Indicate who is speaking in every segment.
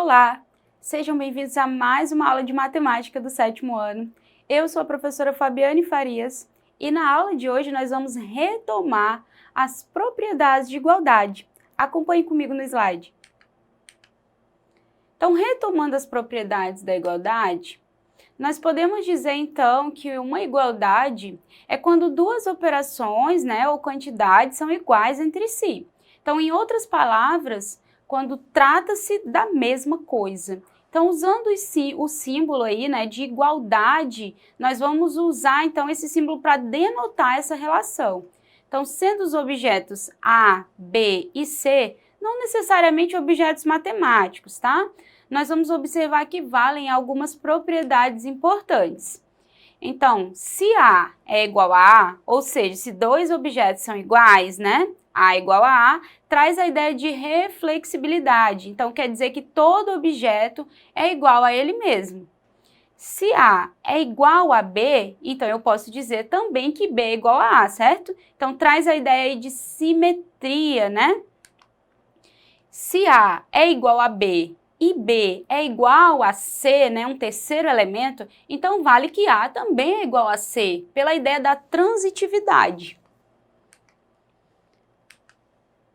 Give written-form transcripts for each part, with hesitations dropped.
Speaker 1: Olá, sejam bem-vindos a mais uma aula de matemática do 7º ano. Eu sou a professora Fabiane Farias e na aula de hoje nós vamos retomar as propriedades de igualdade. Acompanhe comigo no slide. Então, retomando as propriedades da igualdade, nós podemos dizer então que uma igualdade é quando duas operações, ou quantidades são iguais entre si. Então, em outras palavras, quando trata-se da mesma coisa. Então, usando o símbolo aí, de igualdade, nós vamos usar então esse símbolo para denotar essa relação. Então, sendo os objetos A, B e C, não necessariamente objetos matemáticos, tá? Nós vamos observar que valem algumas propriedades importantes. Então, se A é igual a A, ou seja, se dois objetos são iguais, A igual a A, traz a ideia de reflexibilidade. Então, quer dizer que todo objeto é igual a ele mesmo. Se A é igual a B, então eu posso dizer também que B é igual a A, certo? Então, traz a ideia aí de simetria, Se A é igual a B e B é igual a C, um terceiro elemento, então vale que A também é igual a C, pela ideia da transitividade.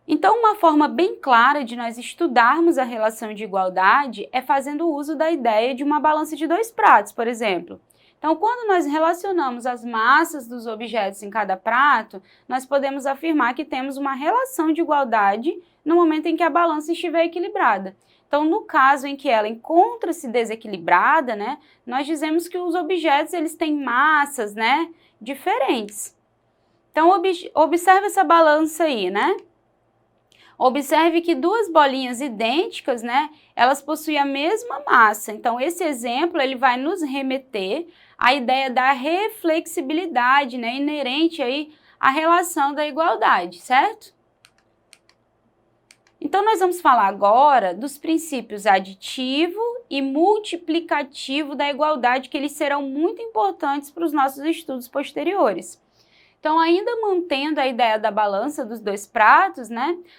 Speaker 1: Então, uma forma bem clara de nós estudarmos a relação de igualdade é fazendo uso da ideia de uma balança de dois pratos, por exemplo. Então, quando nós relacionamos as massas dos objetos em cada prato, nós podemos afirmar que temos uma relação de igualdade no momento em que a balança estiver equilibrada. Então, no caso em que ela encontra-se desequilibrada, nós dizemos que os objetos eles têm massas, diferentes. Então, observe essa balança aí, Observe que duas bolinhas idênticas, elas possuem a mesma massa. Então, esse exemplo ele vai nos remeter à ideia da reflexibilidade, inerente aí à relação da igualdade, certo? Então, nós vamos falar agora dos princípios aditivo e multiplicativo da igualdade, que eles serão muito importantes para os nossos estudos posteriores. Então, ainda mantendo a ideia da balança dos dois pratos,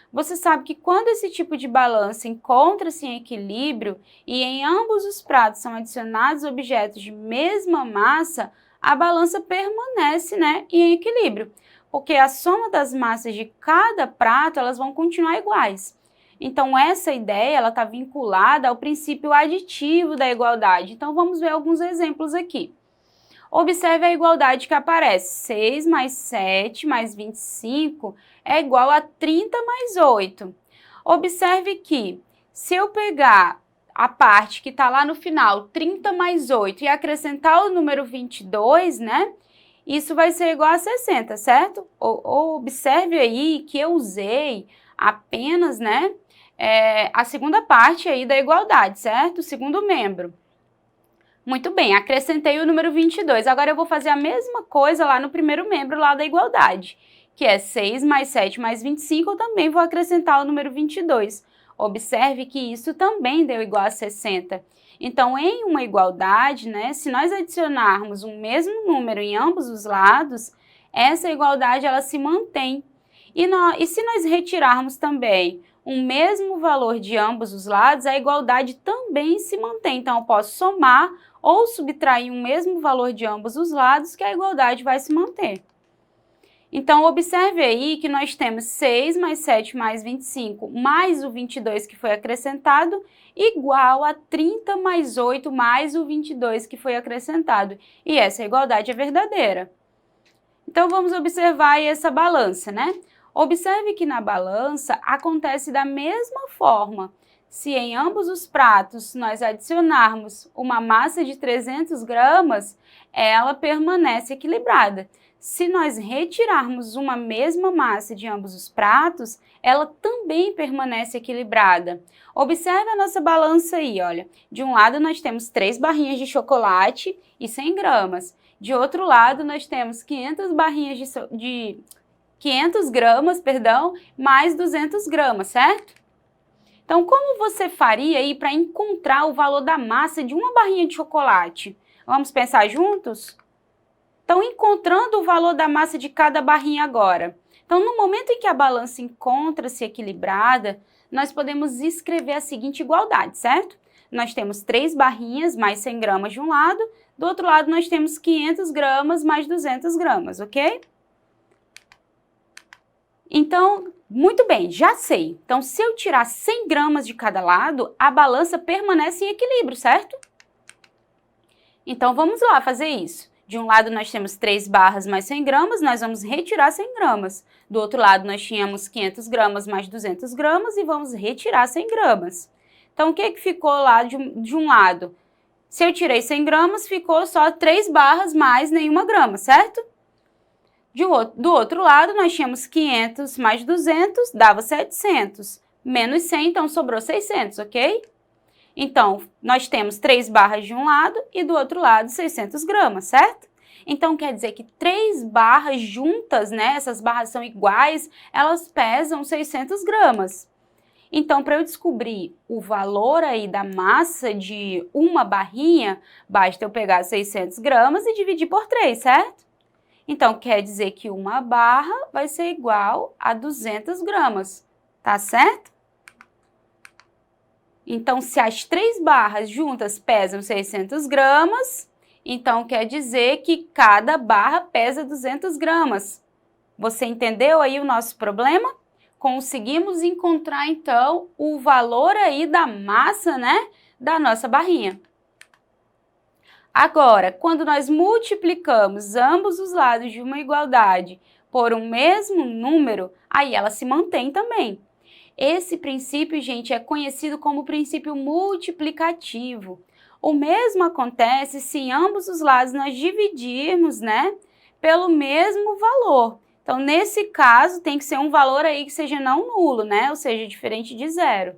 Speaker 1: você sabe que quando esse tipo de balança encontra-se em equilíbrio e em ambos os pratos são adicionados objetos de mesma massa, a balança permanece, em equilíbrio, porque a soma das massas de cada prato, elas vão continuar iguais. Então, essa ideia, ela está vinculada ao princípio aditivo da igualdade. Então, vamos ver alguns exemplos aqui. Observe a igualdade que aparece. 6 mais 7 mais 25 é igual a 30 mais 8. Observe que, se eu pegar a parte que está lá no final, 30 mais 8, e acrescentar o número 22, isso vai ser igual a 60, certo? Observe aí que eu usei apenas, a segunda parte aí da igualdade, certo? O segundo membro. Muito bem, acrescentei o número 22. Agora eu vou fazer a mesma coisa lá no primeiro membro lá da igualdade, que é 6 mais 7 mais 25, eu também vou acrescentar o número 22. Observe que isso também deu igual a 60. Então, em uma igualdade, se nós adicionarmos um mesmo número em ambos os lados, essa igualdade ela se mantém. E se nós retirarmos também um mesmo valor de ambos os lados, a igualdade também se mantém. Então, eu posso somar ou subtrair um mesmo valor de ambos os lados, que a igualdade vai se manter. Então, observe aí que nós temos 6 mais 7 mais 25 mais o 22 que foi acrescentado, igual a 30 mais 8 mais o 22 que foi acrescentado. E essa igualdade é verdadeira. Então, vamos observar aí essa balança, Observe que na balança acontece da mesma forma. Se em ambos os pratos nós adicionarmos uma massa de 300 gramas, ela permanece equilibrada. Se nós retirarmos uma mesma massa de ambos os pratos, ela também permanece equilibrada. Observe a nossa balança aí, olha. De um lado nós temos 3 barrinhas de chocolate e 100 gramas. De outro lado nós temos 500 gramas, mais 200 gramas, certo? Então, como você faria aí para encontrar o valor da massa de uma barrinha de chocolate? Vamos pensar juntos? Então, encontrando o valor da massa de cada barrinha agora. Então, no momento em que a balança encontra-se equilibrada, nós podemos escrever a seguinte igualdade, certo? nós temos 3 barrinhas mais 100 gramas de um lado, do outro lado nós temos 500 gramas mais 200 gramas, ok? Então, muito bem, já sei. Então, se eu tirar 100 gramas de cada lado, a balança permanece em equilíbrio, certo? Então, vamos lá fazer isso. De um lado nós temos 3 barras mais 100 gramas, nós vamos retirar 100 gramas. Do outro lado nós tínhamos 500 gramas mais 200 gramas e vamos retirar 100 gramas. Então, o que ficou lá de um lado? Se eu tirei 100 gramas, ficou só 3 barras mais nenhuma grama, certo? Do outro lado, nós tínhamos 500 mais 200, dava 700. Menos 100, então sobrou 600, ok? Então, nós temos 3 barras de um lado e do outro lado 600 gramas, certo? Então, quer dizer que 3 barras juntas, né? Essas barras são iguais, elas pesam 600 gramas. Então, para eu descobrir o valor aí da massa de uma barrinha, basta eu pegar 600 gramas e dividir por 3, certo? Então, quer dizer que uma barra vai ser igual a 200 gramas, tá certo? Então, se as 3 barras juntas pesam 600 gramas, então quer dizer que cada barra pesa 200 gramas. Você entendeu aí o nosso problema? Conseguimos encontrar, então, o valor aí da massa, né, da nossa barrinha. Agora, quando nós multiplicamos ambos os lados de uma igualdade por um mesmo número, aí ela se mantém também. Esse princípio, gente, é conhecido como princípio multiplicativo. O mesmo acontece se em ambos os lados nós dividirmos, né, pelo mesmo valor. Então, nesse caso, tem que ser um valor aí que seja não nulo, né, ou seja, diferente de zero.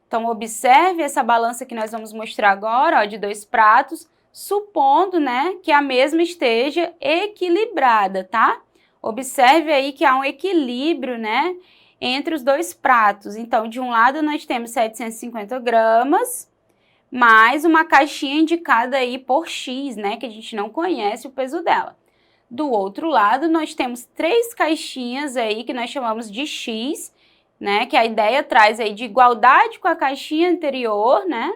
Speaker 1: Então, observe essa balança que nós vamos mostrar agora, ó, de 2 pratos, supondo, né, que a mesma esteja equilibrada, tá? Observe aí que há um equilíbrio, né, entre os 2 pratos. Então, de um lado nós temos 750 gramas, mais uma caixinha indicada aí por X, né, que a gente não conhece o peso dela. Do outro lado, nós temos 3 caixinhas aí que nós chamamos de X, né, que a ideia traz aí de igualdade com a caixinha anterior, né?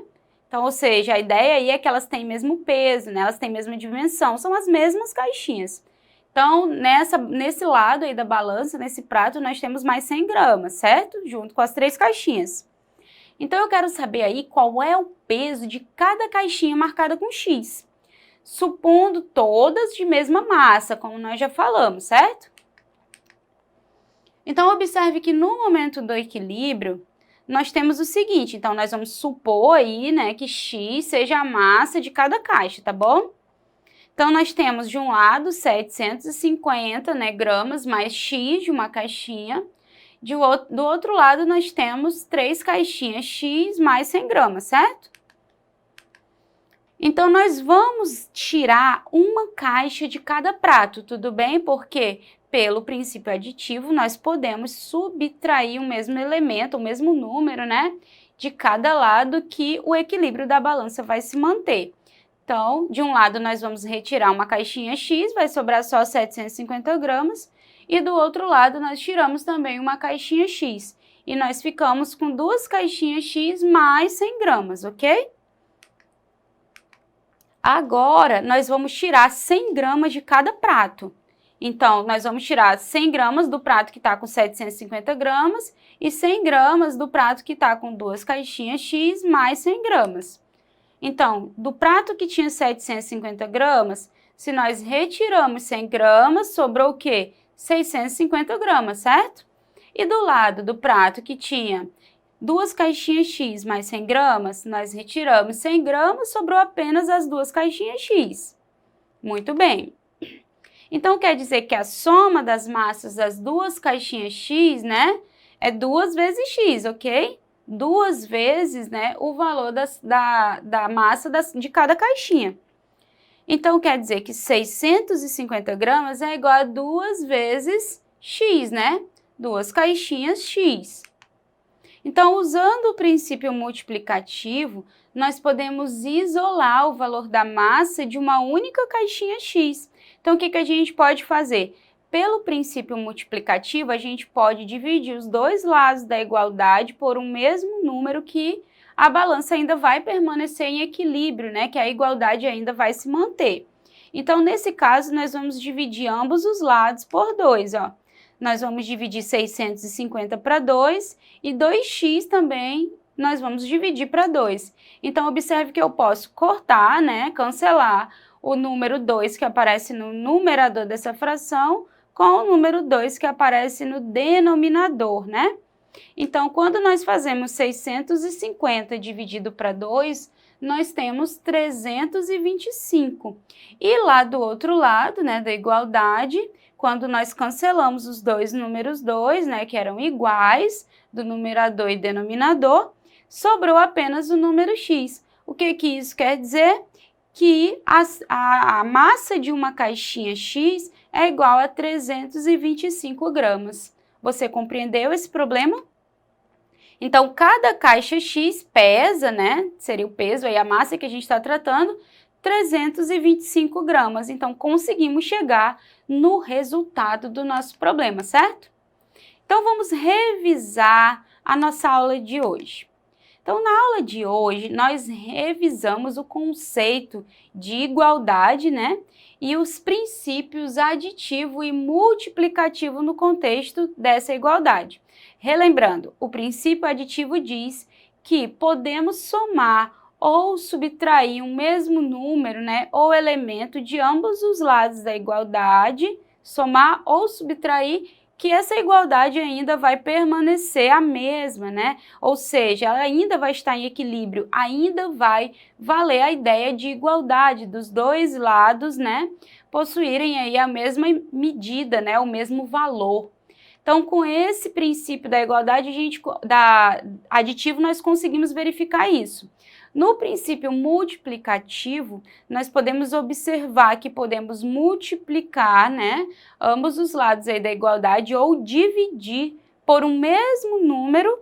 Speaker 1: Então, ou seja, a ideia aí é que elas têm mesmo peso, né? Elas têm mesma dimensão, são as mesmas caixinhas. Então, nesse lado aí da balança, nesse prato, nós temos mais 100 gramas, certo? Junto com as 3 caixinhas. Então, eu quero saber aí qual é o peso de cada caixinha marcada com X. Supondo todas de mesma massa, como nós já falamos, certo? Então, observe que no momento do equilíbrio, nós temos o seguinte, então nós vamos supor aí, né, que X seja a massa de cada caixa, tá bom? Então, nós temos de um lado 750, né, gramas mais X de uma caixinha, do outro lado nós temos 3 caixinhas X mais 100 gramas, certo? Então, nós vamos tirar uma caixa de cada prato, tudo bem? Porque pelo princípio aditivo, nós podemos subtrair o mesmo elemento, o mesmo número, né, de cada lado que o equilíbrio da balança vai se manter. Então, de um lado nós vamos retirar uma caixinha X, vai sobrar só 750 gramas, e do outro lado nós tiramos também uma caixinha X, e nós ficamos com 2 caixinhas X mais 100 gramas, ok? Agora, nós vamos tirar 100 gramas de cada prato. Então, nós vamos tirar 100 gramas do prato que está com 750 gramas e 100 gramas do prato que está com 2 caixinhas X mais 100 gramas. Então, do prato que tinha 750 gramas, se nós retiramos 100 gramas, sobrou o quê? 650 gramas, certo? E do lado do prato que tinha 2 caixinhas X mais 100 gramas, nós retiramos 100 gramas, sobrou apenas as 2 caixinhas X. Muito bem. Então, quer dizer que a soma das massas das 2 caixinhas X, né, é 2 vezes X, ok? 2 vezes, né, o valor da massa de cada caixinha. Então, quer dizer que 650 gramas é igual a 2 vezes X, né? 2 caixinhas X. Então, usando o princípio multiplicativo, nós podemos isolar o valor da massa de uma única caixinha X. Então, o que a gente pode fazer? Pelo princípio multiplicativo, a gente pode dividir os 2 lados da igualdade por um mesmo número que a balança ainda vai permanecer em equilíbrio, né? Que a igualdade ainda vai se manter. Então, nesse caso, nós vamos dividir ambos os lados por 2, ó. Nós vamos dividir 650 para 2 e 2x também nós vamos dividir para 2. Então, observe que eu posso cortar, né, cancelar o número 2 que aparece no numerador dessa fração com o número 2 que aparece no denominador, né? Então, quando nós fazemos 650 dividido para 2, nós temos 325. E lá do outro lado, né, da igualdade, quando nós cancelamos os dois números 2, né, que eram iguais, do numerador e denominador, sobrou apenas o número x. O que isso quer dizer? Que a massa de uma caixinha x é igual a 325 gramas. Você compreendeu esse problema? Então, cada caixa x pesa, né, seria o peso, aí a massa que a gente está tratando, 325 gramas. Então, conseguimos chegar no resultado do nosso problema, certo? Então, vamos revisar a nossa aula de hoje. Então, na aula de hoje, nós revisamos o conceito de igualdade, né? E os princípios aditivo e multiplicativo no contexto dessa igualdade. Relembrando, o princípio aditivo diz que podemos somar ou subtrair um mesmo número, né, ou elemento de ambos os lados da igualdade, somar ou subtrair, que essa igualdade ainda vai permanecer a mesma, né? Ou seja, ela ainda vai estar em equilíbrio, ainda vai valer a ideia de igualdade dos dois lados, né? Possuírem aí a mesma medida, né? O mesmo valor. Então, com esse princípio da igualdade, aditivo, nós conseguimos verificar isso. No princípio multiplicativo, nós podemos observar que podemos multiplicar, né, ambos os lados aí da igualdade ou dividir por um mesmo número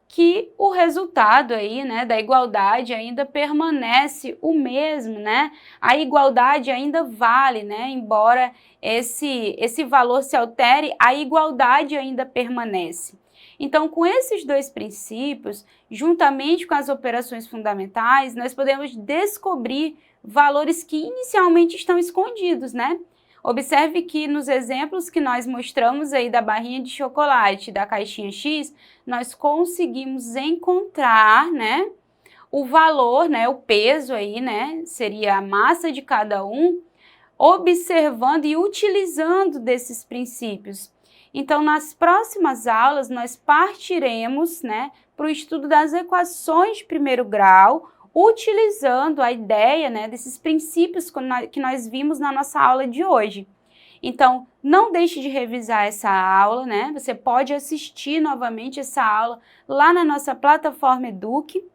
Speaker 1: que o resultado aí, né, da igualdade ainda permanece o mesmo, né? A igualdade ainda vale, né? Embora esse valor se altere, a igualdade ainda permanece. Então, com esses dois princípios, juntamente com as operações fundamentais, nós podemos descobrir valores que inicialmente estão escondidos, né? Observe que nos exemplos que nós mostramos aí da barrinha de chocolate, da caixinha X, nós conseguimos encontrar, né, o valor, né, o peso aí, né, seria a massa de cada um, observando e utilizando desses princípios. Então, nas próximas aulas, nós partiremos, né, para o estudo das equações de primeiro grau, utilizando a ideia, né, desses princípios que nós vimos na nossa aula de hoje. Então, não deixe de revisar essa aula, né? Você pode assistir novamente essa aula lá na nossa plataforma Eduque.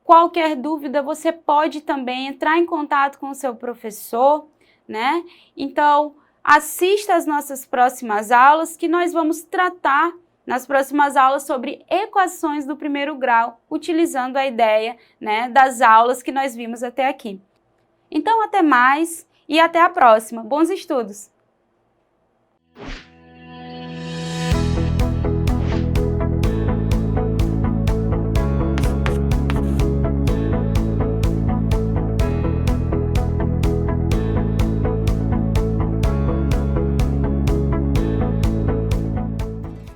Speaker 1: Qualquer dúvida, você pode também entrar em contato com o seu professor, né? Então, assista às nossas próximas aulas, que nós vamos tratar nas próximas aulas sobre equações do primeiro grau, utilizando a ideia, né, das aulas que nós vimos até aqui. Então, até mais e até a próxima. Bons estudos!